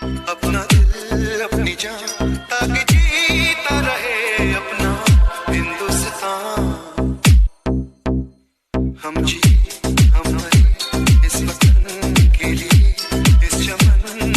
अपना दिल अपनी जान ताकि जीता रहे अपना हिंदुस्तान। हम जी हम मरे इस वतन के लिए इस चमन।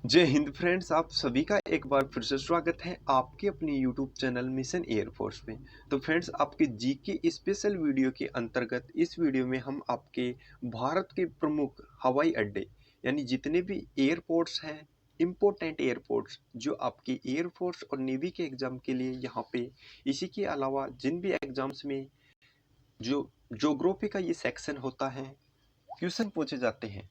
जय हिंद फ्रेंड्स, आप सभी का एक बार फिर से स्वागत है आपके अपने यूट्यूब चैनल मिशन एयरफोर्स में। तो फ्रेंड्स, आपके जीके स्पेशल वीडियो के अंतर्गत इस वीडियो में हम आपके भारत के प्रमुख हवाई अड्डे यानी जितने भी एयरपोर्ट्स हैं, इम्पोर्टेंट एयरपोर्ट्स जो आपके एयरफोर्स और नेवी के एग्जाम के लिए यहाँ पे, इसी के अलावा जिन भी एग्जाम्स में जो ज्योग्राफी का ये सेक्शन होता है क्वेश्चन पूछे जाते हैं,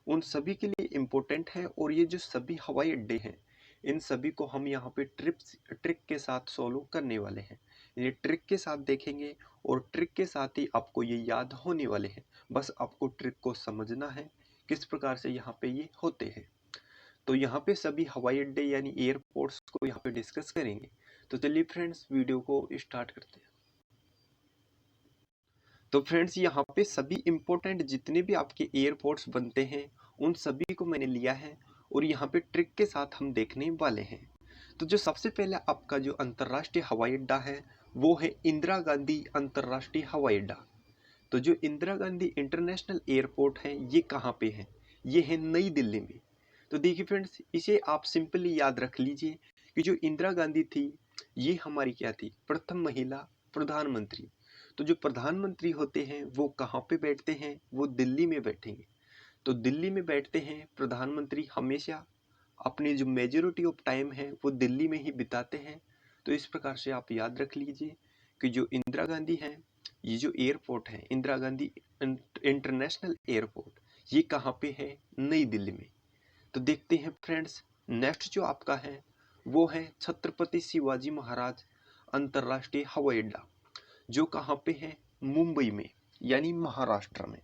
उन सभी के लिए इम्पोर्टेंट है। और ये जो सभी हवाई अड्डे हैं, इन सभी को हम यहाँ पे ट्रिक के साथ सोल्व करने वाले हैं। ये ट्रिक के साथ देखेंगे और ट्रिक के साथ ही आपको ये याद होने वाले हैं। बस आपको ट्रिक को समझना है किस प्रकार से यहाँ पे ये होते हैं। तो यहाँ पे सभी हवाई अड्डे यानी एयरपोर्ट्स को यहाँ पे डिस्कस करेंगे। तो चलिए फ्रेंड्स, वीडियो को स्टार्ट करते हैं। तो फ्रेंड्स, यहाँ पे सभी इम्पोर्टेंट जितने भी आपके एयरपोर्ट्स बनते हैं उन सभी को मैंने लिया है और यहाँ पे ट्रिक के साथ हम देखने वाले हैं। तो जो सबसे पहले आपका जो अंतर्राष्ट्रीय हवाई अड्डा है वो है इंदिरा गांधी अंतर्राष्ट्रीय हवाई अड्डा। तो जो इंदिरा गांधी इंटरनेशनल एयरपोर्ट है ये कहाँ पे है? ये है नई दिल्ली में। तो देखिए फ्रेंड्स, इसे आप सिंपली याद रख लीजिए कि जो इंदिरा गांधी थी ये हमारी क्या थी? प्रथम महिला प्रधानमंत्री। तो जो प्रधानमंत्री होते हैं वो कहाँ पे बैठते हैं? वो दिल्ली में बैठेंगे। तो दिल्ली में बैठते हैं प्रधानमंत्री, हमेशा अपनी जो मेजॉरिटी ऑफ टाइम है वो दिल्ली में ही बिताते हैं। तो इस प्रकार से आप याद रख लीजिए कि जो इंदिरा गांधी है, ये जो एयरपोर्ट है इंदिरा गांधी इंटरनेशनल एयरपोर्ट, ये कहाँ पे है? नई दिल्ली में। तो देखते हैं फ्रेंड्स, नेक्स्ट जो आपका है वो है छत्रपति शिवाजी महाराज अंतर्राष्ट्रीय हवाई अड्डा, जो कहाँ पे है? मुंबई में यानी महाराष्ट्र में।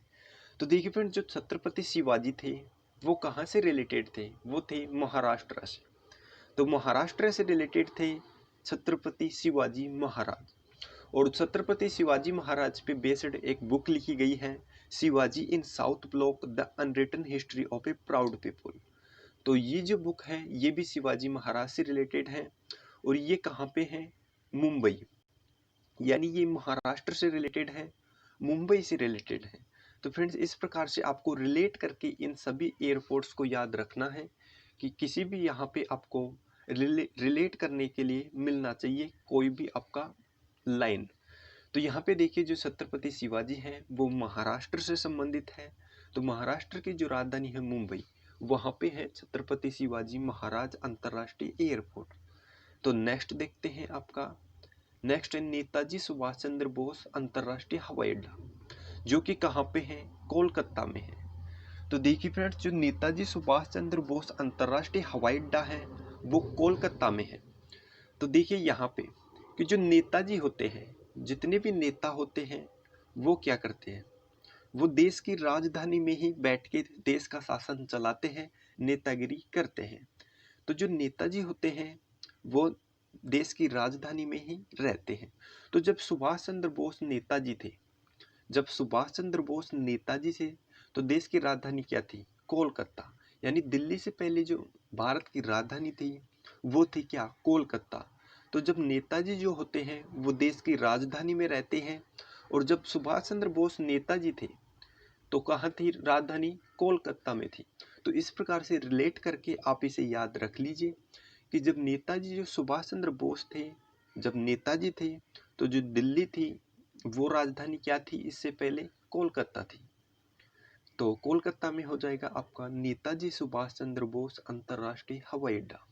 तो देखिए फ्रेंड्स, जो छत्रपति शिवाजी थे वो कहाँ से रिलेटेड थे? वो थे महाराष्ट्र से। तो महाराष्ट्र से रिलेटेड थे छत्रपति शिवाजी महाराज। और छत्रपति शिवाजी महाराज पे बेस्ड एक बुक लिखी गई है, Shivaji in South Block the unwritten history of a proud people. तो ये जो बुक है ये भी शिवाजी महाराज से रिलेटेड है और ये कहाँ पे है? मुंबई, यानी ये महाराष्ट्र से रिलेटेड है, मुंबई से रिलेटेड है। तो फ्रेंड्स, इस प्रकार से आपको रिलेट करके इन सभी एयरपोर्ट्स को याद रखना है कि किसी भी यहाँ पे आपको रिलेट करने के लिए मिलना चाहिए कोई भी आपका लाइन। तो यहाँ पे देखिए, जो छत्रपति शिवाजी हैं वो महाराष्ट्र से संबंधित है। तो महाराष्ट्र की जो राजधानी है मुंबई, वहाँ पे है छत्रपति शिवाजी महाराज अंतर्राष्ट्रीय एयरपोर्ट। तो नेक्स्ट देखते हैं आपका, नेक्स्ट है नेताजी सुभाष चंद्र बोस अंतर्राष्ट्रीय हवाई अड्डा, जो कि कहाँ पे है? कोलकाता में है। तो देखिए फ्रेंड्स, जो नेताजी सुभाष चंद्र बोस अंतर्राष्ट्रीय हवाई अड्डा है वो कोलकाता में है। तो देखिए यहाँ पे कि जो नेताजी होते हैं, जितने भी नेता होते हैं वो क्या करते हैं? वो देश की राजधानी में ही बैठ के देश का शासन चलाते हैं, नेतागिरी करते हैं। तो जो नेताजी होते हैं वो देश की राजधानी में ही रहते हैं। तो जब सुभाष चंद्र बोस नेताजी थे, जब सुभाष चंद्र बोस नेताजी से, तो देश की राजधानी क्या थी? कोलकाता। यानी दिल्ली से पहले जो भारत की राजधानी थी वो थी क्या? कोलकाता। तो जब नेताजी जो होते हैं वो देश की राजधानी में रहते हैं, और जब सुभाष चंद्र बोस नेताजी थे तो कहाँ थी राजधानी? कोलकाता में थी। तो इस प्रकार से रिलेट करके आप इसे याद रख लीजिए कि जब नेताजी जो सुभाष चंद्र बोस थे, जब नेताजी थे, तो जो दिल्ली थी वो राजधानी क्या थी? इससे पहले कोलकाता थी। तो कोलकाता में हो जाएगा आपका नेताजी सुभाष चंद्र बोस अंतर्राष्ट्रीय हवाई अड्डा।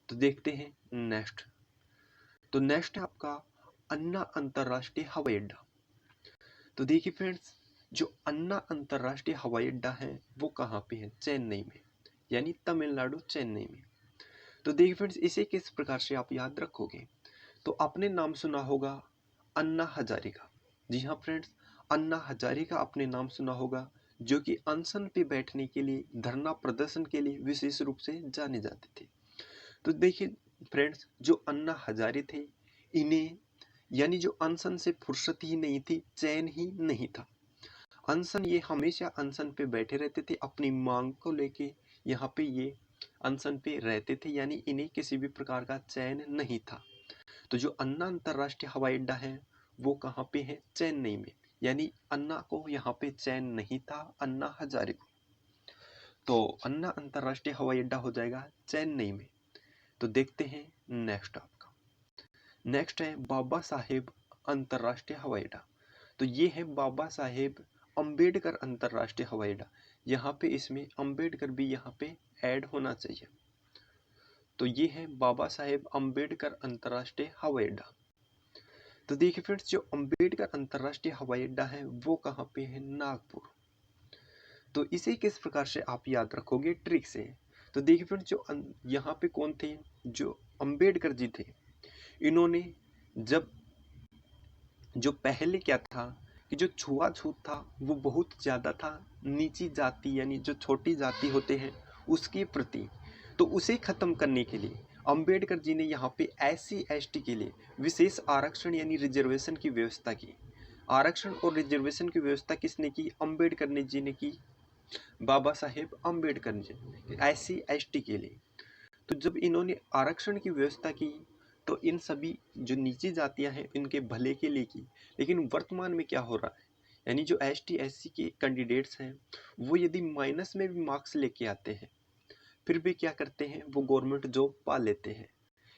तो देखते हैं नेक्स्ट। तो नेक्स्ट है आपका अन्ना अंतर्राष्ट्रीय हवाई अड्डा। तो देखिए फ्रेंड्स, जो अन्ना अंतर्राष्ट्रीय हवाई अड्डा है वो कहाँ पे है? चेन्नई में, यानी तमिलनाडु चेन्नई में। तो देखिए फ्रेंड्स, इसे किस प्रकार से आप याद रखोगे? तो आपने नाम सुना होगा अन्ना हजारिका। जी हाँ फ्रेंड्स, अन्ना हजारिका आपने नाम सुना होगा, जो कि अनशन पे बैठने के लिए, धरना प्रदर्शन के लिए विशेष रूप से जाने जाते थे। तो देखिए फ्रेंड्स, जो अन्ना हजारे थे, इन्हें यानी जो अनशन से फुर्सत ही नहीं थी, चैन ही नहीं था। अनशन, ये हमेशा अनशन पे बैठे रहते थे अपनी मांग को लेके, यहाँ पे ये अनशन पे रहते थे, यानी इन्हें किसी भी प्रकार का चैन नहीं था। तो जो अन्ना अंतर्राष्ट्रीय हवाई अड्डा है वो कहाँ पे है? चेन्नई में, यानी अन्ना को यहाँ पे चैन नहीं था, अन्ना हजारे को। तो अन्ना अंतर्राष्ट्रीय हवाई अड्डा हो जाएगा चेन्नई में। तो देखते हैं नेक्स्ट आपका। नेक्स्ट है बाबा साहेब अंतर्राष्ट्रीय हवाई अड्डा। तो ये है बाबा साहेब अंबेडकर अंतर्राष्ट्रीय हवाई अड्डा। यहाँ पे इसमें अंबेडकर भी यहाँ पे ऐड होना चाहिए। तो ये है बाबा साहेब अंबेडकर अंतर्राष्ट्रीय हवाई अड्डा। तो देखिए फ्रेंड्स, जो अंबेडकर अंतर्राष्ट्रीय हवाई अड्डा है वो कहाँ पे है? नागपुर। तो इसे किस प्रकार से आप याद रखोगे? ट्रिक से। तो देखिए फ्रेंड्स, जो यहाँ पे कौन थे? जो अंबेडकर जी थे। इन्होंने जब जो पहले क्या था कि जो छुआछूत था वो बहुत ज़्यादा था नीची जाति, यानी जो छोटी जाति होते हैं उसके प्रति। तो उसे ख़त्म करने के लिए अंबेडकर जी ने यहाँ पे SC ST के लिए विशेष आरक्षण यानी रिजर्वेशन की व्यवस्था की। आरक्षण और रिजर्वेशन की व्यवस्था किसने की? अंबेडकर ने जी ने की, बाबा साहेब अंबेडकर जी, SC ST के लिए। तो जब इन्होंने आरक्षण की व्यवस्था की तो इन सभी जो नीची जातियां हैं इनके भले के लिए की। लेकिन वर्तमान में क्या हो रहा है, यानी जो ST SC के कैंडिडेट्स हैं वो यदि माइनस में भी मार्क्स लेके आते हैं फिर भी क्या करते हैं? वो गवर्नमेंट जॉब पा लेते हैं।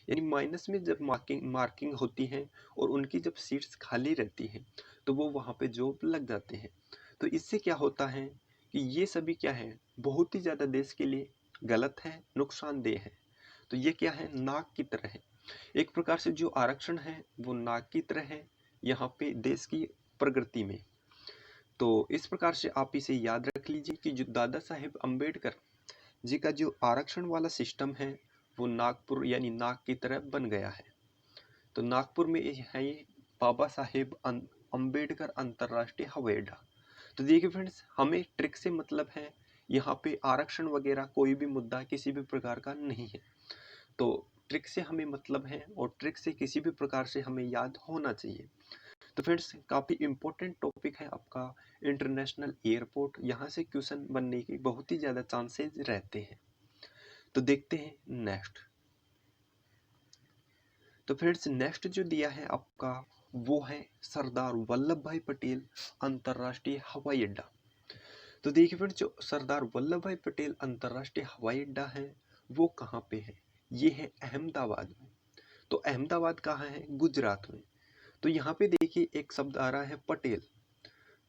यानी माइनस में जब मार्किंग होती है और उनकी जब सीट्स खाली रहती हैं तो वो वहाँ पे जॉब लग जाते हैं। तो इससे क्या होता है कि ये सभी क्या है? बहुत ही ज़्यादा देश के लिए गलत है, नुकसानदेह है। तो ये क्या है? नाक की तरह है। एक प्रकार से जो आरक्षण है वो नाक की तरह है यहाँ पे देश की प्रगति में। तो इस प्रकार से आप इसे याद रख लीजिए कि जो दादा साहेब अम्बेडकर जी का जो आरक्षण वाला सिस्टम है वो नागपुर यानी नाक की तरह बन गया है। तो नागपुर में है ये बाबा साहेब अम्बेडकर अंतर्राष्ट्रीय हवाई अड्डा। तो देखिए फ्रेंड्स, हमें ट्रिक से मतलब है यहाँ पे आरक्षण वगैरह कोई भी मुद्दा किसी भी प्रकार का नहीं है। तो ट्रिक से हमें मतलब है और ट्रिक से किसी भी प्रकार से हमें याद होना चाहिए। तो फ्रेंड्स, काफ़ी इम्पोर्टेंट टॉपिक है आपका इंटरनेशनल एयरपोर्ट। यहाँ से क्वेश्चन बनने की बहुत ही ज़्यादा चांसेस रहते हैं। तो देखते हैं नेक्स्ट। तो फ्रेंड्स, नेक्स्ट जो दिया है आपका वो है सरदार वल्लभ भाई पटेल अंतर्राष्ट्रीय हवाई अड्डा। तो देखिए फ्रेंड्स, जो सरदार वल्लभ भाई पटेल अंतर्राष्ट्रीय हवाई अड्डा है वो कहाँ पे है? ये है अहमदाबाद में। तो अहमदाबाद कहाँ है? गुजरात में। तो यहाँ पे देखिए एक शब्द आ रहा है पटेल।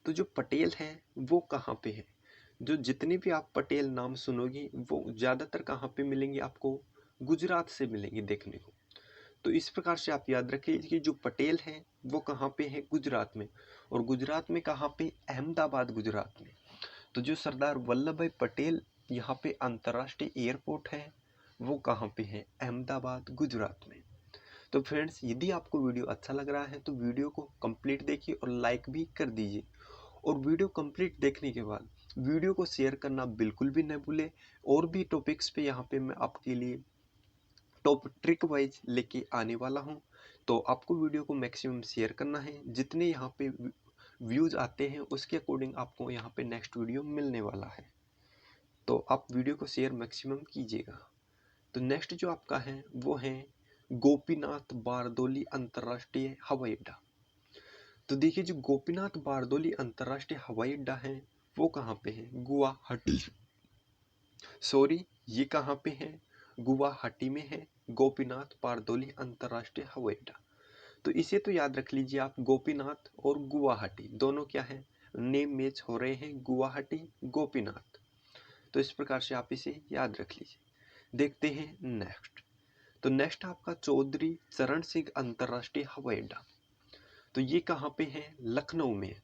तो जो पटेल है वो कहाँ पे है? जो जितने भी आप पटेल नाम सुनोगे वो ज़्यादातर कहाँ पे मिलेंगे आपको? गुजरात से मिलेंगे देखने को। तो इस प्रकार से आप याद रखिए कि जो पटेल हैं वो कहाँ पे है? गुजरात में। और गुजरात में कहाँ पे? अहमदाबाद गुजरात में। तो जो सरदार वल्लभ भाई पटेल यहाँ पे अंतर्राष्ट्रीय एयरपोर्ट है वो कहाँ पे है? अहमदाबाद गुजरात में। तो फ्रेंड्स, यदि आपको वीडियो अच्छा लग रहा है तो वीडियो को कंप्लीट देखिए और लाइक भी कर दीजिए। और वीडियो कंप्लीट देखने के बाद वीडियो को शेयर करना बिल्कुल भी न भूले। और भी टॉपिक्स पे यहाँ पे मैं आपके लिए टॉप ट्रिक वाइज लेके आने वाला हूँ। तो आपको वीडियो को मैक्सिमम शेयर करना है। जितने यहाँ पे व्यूज़ आते हैं उसके अकॉर्डिंग आपको यहाँ पे नेक्स्ट वीडियो मिलने वाला है। तो आप वीडियो को शेयर मैक्सिमम कीजिएगा। तो नेक्स्ट जो आपका है वो है गोपीनाथ बारदोली अंतर्राष्ट्रीय हवाई अड्डा। तो देखिए, जो गोपीनाथ बारदोली अंतर्राष्ट्रीय हवाई अड्डा है वो कहाँ पे है? गुवाहाटी। सॉरी, ये कहाँ पे है? गुवाहाटी में है गोपीनाथ बारदोली अंतर्राष्ट्रीय हवाई अड्डा। तो इसे तो याद रख लीजिए आप, गोपीनाथ और गुवाहाटी दोनों क्या है? नेम मैच हो रहे हैं, गुवाहाटी गोपीनाथ। तो इस प्रकार से आप इसे याद रख लीजिए। देखते हैं नेक्स्ट। तो नेक्स्ट आपका चौधरी चरण सिंह अंतर्राष्ट्रीय हवाई अड्डा। तो ये कहाँ पे है? लखनऊ में।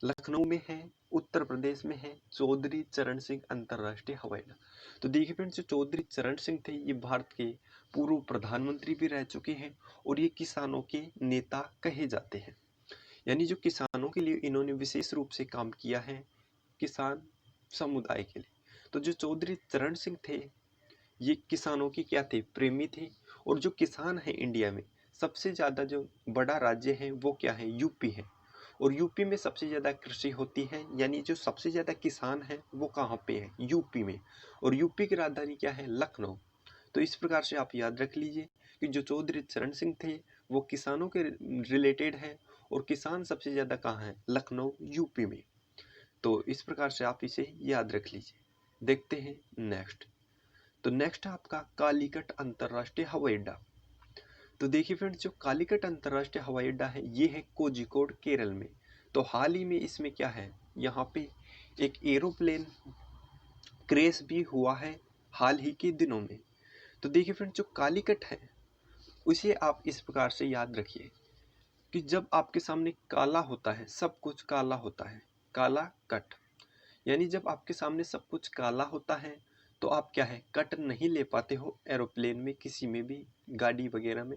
लखनऊ में है, उत्तर प्रदेश में है चौधरी चरण सिंह अंतर्राष्ट्रीय हवाई अड्डा। तो देखिए फ्रेंड्स, जो चौधरी चरण सिंह थे ये भारत के पूर्व प्रधानमंत्री भी रह चुके हैं और ये किसानों के नेता कहे जाते हैं। यानी जो किसानों के लिए इन्होंने विशेष रूप से काम किया है, किसान समुदाय के लिए। तो जो चौधरी चरण सिंह थे ये किसानों के क्या थे? प्रेमी थे। और जो किसान है इंडिया में सबसे ज़्यादा जो बड़ा राज्य है वो क्या है? यूपी है। और यूपी में सबसे ज़्यादा कृषि होती है, यानी जो सबसे ज़्यादा किसान हैं वो कहाँ पे है, यूपी में। और यूपी की राजधानी क्या है, लखनऊ। तो इस प्रकार से आप याद रख लीजिए कि जो चौधरी चरण सिंह थे वो किसानों के रिलेटेड है, और किसान सबसे ज़्यादा कहाँ है, लखनऊ यूपी में। तो इस प्रकार से आप इसे याद रख लीजिए। देखते हैं नेक्स्ट। तो नेक्स्ट है आपका कालीकट अंतर्राष्ट्रीय हवाई अड्डा। तो देखिए फ्रेंड्स, जो कालीकट अंतर्राष्ट्रीय हवाई अड्डा है ये है कोझिकोड केरल में। तो हाल ही में इसमें क्या है, यहाँ पे एक एरोप्लेन क्रैश भी हुआ है हाल ही के दिनों में। तो देखिए फ्रेंड्स, जो कालीकट है उसे आप इस प्रकार से याद रखिए कि जब आपके सामने काला होता है, सब कुछ काला होता है, काला कट, यानी जब आपके सामने सब कुछ काला होता है तो आप क्या है, कट नहीं ले पाते हो एरोप्लेन में, किसी में भी, गाड़ी वगैरह में।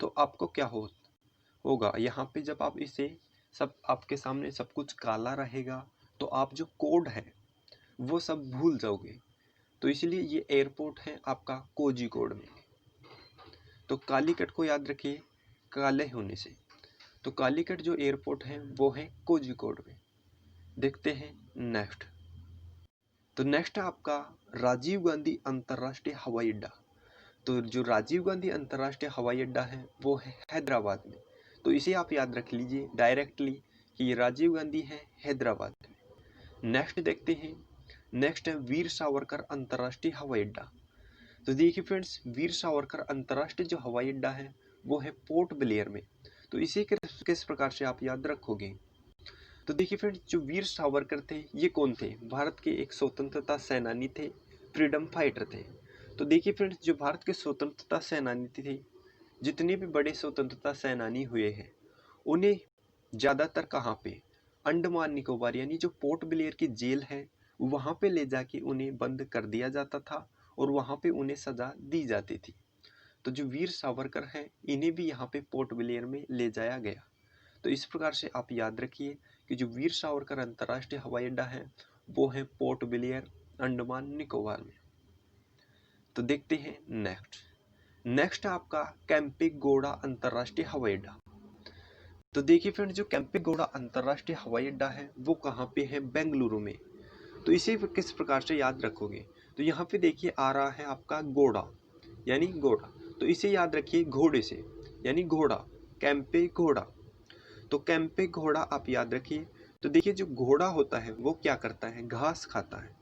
तो आपको क्या होगा यहाँ पे, जब आप इसे सब आपके सामने सब कुछ काला रहेगा तो आप जो कोड है वो सब भूल जाओगे। तो इसलिए ये एयरपोर्ट है आपका कोझिकोड में। तो कालीकट को याद रखिए काले होने से। तो कालीकट जो एयरपोर्ट है वो है कोझिकोड में। देखते हैं नेक्स्ट। तो नेक्स्ट है आपका राजीव गांधी अंतर्राष्ट्रीय हवाई अड्डा। तो जो राजीव गांधी अंतर्राष्ट्रीय हवाई अड्डा है वो है हैदराबाद में। तो इसे आप याद रख लीजिए डायरेक्टली कि ये राजीव गांधी है हैदराबाद में। नेक्स्ट देखते हैं। नेक्स्ट है वीर सावरकर अंतर्राष्ट्रीय हवाई अड्डा। तो देखिए फ्रेंड्स, वीर सावरकर अंतर्राष्ट्रीय जो हवाई अड्डा है वो है पोर्ट ब्लेयर में। तो इसे किस प्रकार से आप याद रखोगे। तो देखिए फ्रेंड्स, जो वीर सावरकर थे ये कौन थे, भारत के एक स्वतंत्रता सेनानी थे, फ्रीडम फाइटर थे। तो देखिए फ्रेंड्स, जो भारत के स्वतंत्रता सेनानी थे, जितने भी बड़े स्वतंत्रता सेनानी हुए हैं उन्हें ज़्यादातर कहाँ पे, अंडमान निकोबार यानी जो पोर्ट ब्लेयर की जेल है वहाँ पे ले जाके उन्हें बंद कर दिया जाता था और वहाँ पे उन्हें सज़ा दी जाती थी। तो जो वीर सावरकर हैं इन्हें भी यहाँ पे पोर्ट ब्लेयर में ले जाया गया। तो इस प्रकार से आप याद रखिए कि जो वीर सावरकर अंतर्राष्ट्रीय हवाई अड्डा है वो है पोर्ट ब्लेयर, अंडमान निकोबार में। तो देखते हैं नेक्स्ट। नेक्स्ट है आपका कैंपेगौड़ा अंतर्राष्ट्रीय हवाई अड्डा। तो देखिए फ्रेंड्स, जो कैंपेगौड़ा अंतर्राष्ट्रीय हवाई अड्डा है वो कहाँ पे है, बेंगलुरु में। तो इसे किस प्रकार से याद रखोगे। तो यहाँ पे देखिए आ रहा है आपका घोड़ा, यानी घोड़ा। तो इसे याद रखिए घोड़े से, यानी घोड़ा, कैंपेगौड़ा। तो कैंपेगौड़ा आप याद रखिए। तो देखिए जो घोड़ा होता है वो क्या करता है, घास खाता है।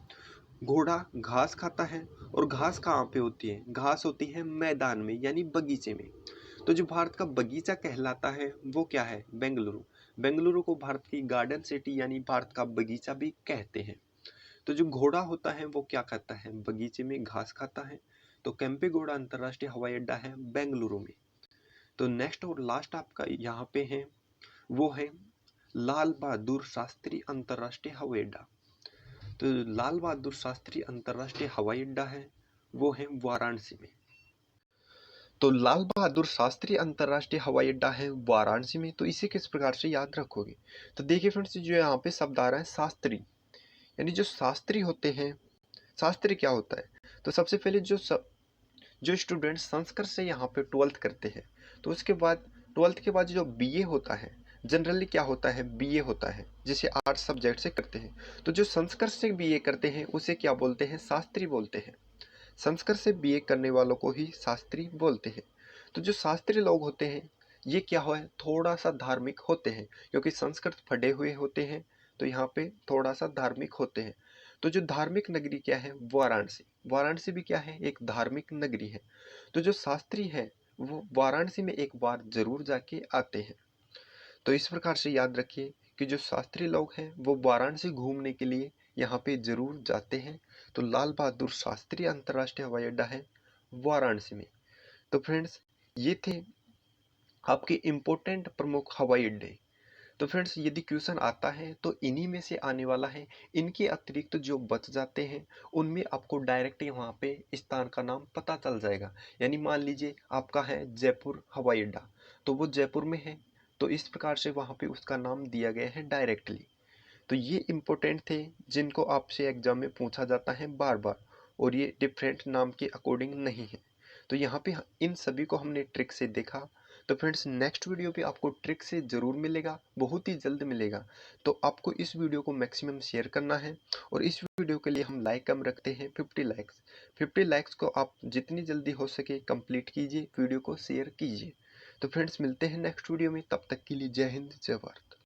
घोड़ा घास खाता है, और घास कहाँ पे होती है, घास होती है मैदान में यानी बगीचे में। तो जो भारत का बगीचा कहलाता है वो क्या है, बेंगलुरु। बेंगलुरु को भारत की गार्डन सिटी यानी भारत का बगीचा भी कहते हैं। तो जो घोड़ा होता है वो क्या खाता है, बगीचे में घास खाता है। तो कैंपेगौड़ा अंतर्राष्ट्रीय हवाई अड्डा है बेंगलुरु में। तो नेक्स्ट और लास्ट आपका यहाँ पे है वो है लाल बहादुर शास्त्री अंतर्राष्ट्रीय हवाई अड्डा। तो लाल बहादुर शास्त्री अंतर्राष्ट्रीय हवाई अड्डा है वो है वाराणसी में। तो लाल बहादुर शास्त्री अंतर्राष्ट्रीय हवाई अड्डा है वाराणसी में। तो इसे किस प्रकार से याद रखोगे। तो देखिए फ्रेंड्स, जो यहाँ पे शब्द आ रहा है शास्त्री, यानी जो शास्त्री होते हैं, शास्त्री क्या होता है। तो सबसे पहले जो स्टूडेंट संस्कृत से यहाँ पे 12th करते हैं, तो उसके बाद 12th के बाद जो बीए होता है, जनरली क्या होता है, बीए होता है, जैसे आर्ट्स सब्जेक्ट से करते हैं। तो जो संस्कृत से बीए करते हैं उसे क्या बोलते हैं, शास्त्री बोलते हैं। संस्कृत से बीए करने वालों को ही शास्त्री बोलते हैं। तो जो शास्त्री लोग होते हैं ये क्या है, थोड़ा सा धार्मिक होते हैं, क्योंकि संस्कृत पढ़े हुए होते हैं तो यहाँ पे थोड़ा सा धार्मिक होते हैं। तो जो धार्मिक नगरी क्या है, वाराणसी। वाराणसी भी क्या है, एक धार्मिक नगरी है। तो जो शास्त्री है वो वाराणसी में एक बार जरूर जाके आते हैं। तो इस प्रकार से याद रखिए कि जो शास्त्री लोग हैं वो वाराणसी घूमने के लिए यहाँ पे जरूर जाते हैं। तो लाल बहादुर शास्त्री अंतर्राष्ट्रीय हवाई अड्डा है वाराणसी में। तो फ्रेंड्स, ये थे आपके इम्पोर्टेंट प्रमुख हवाई अड्डे। तो फ्रेंड्स, यदि क्वेश्चन आता है तो इन्हीं में से आने वाला है। इनके अतिरिक्त जो बच जाते हैं उनमें आपको डायरेक्ट वहाँ पे स्थान का नाम पता चल जाएगा। यानी मान लीजिए आपका है जयपुर हवाई अड्डा, तो वो जयपुर में है, तो इस प्रकार से वहाँ पे उसका नाम दिया गया है डायरेक्टली। तो ये इम्पोर्टेंट थे जिनको आपसे एग्जाम में पूछा जाता है बार बार, और ये डिफरेंट नाम के अकॉर्डिंग नहीं है। तो यहाँ पे इन सभी को हमने ट्रिक से देखा। तो फ्रेंड्स नेक्स्ट वीडियो भी आपको ट्रिक से ज़रूर मिलेगा, बहुत ही जल्द मिलेगा। तो आपको इस वीडियो को मैक्सिमम शेयर करना है और इस वीडियो के लिए हम लाइक कम रखते हैं 50 लाइक्स। 50 लाइक्स को आप जितनी जल्दी हो सके कंप्लीट कीजिए, वीडियो को शेयर कीजिए। तो फ्रेंड्स मिलते हैं नेक्स्ट वीडियो में, तब तक के लिए जय हिंद जय भारत।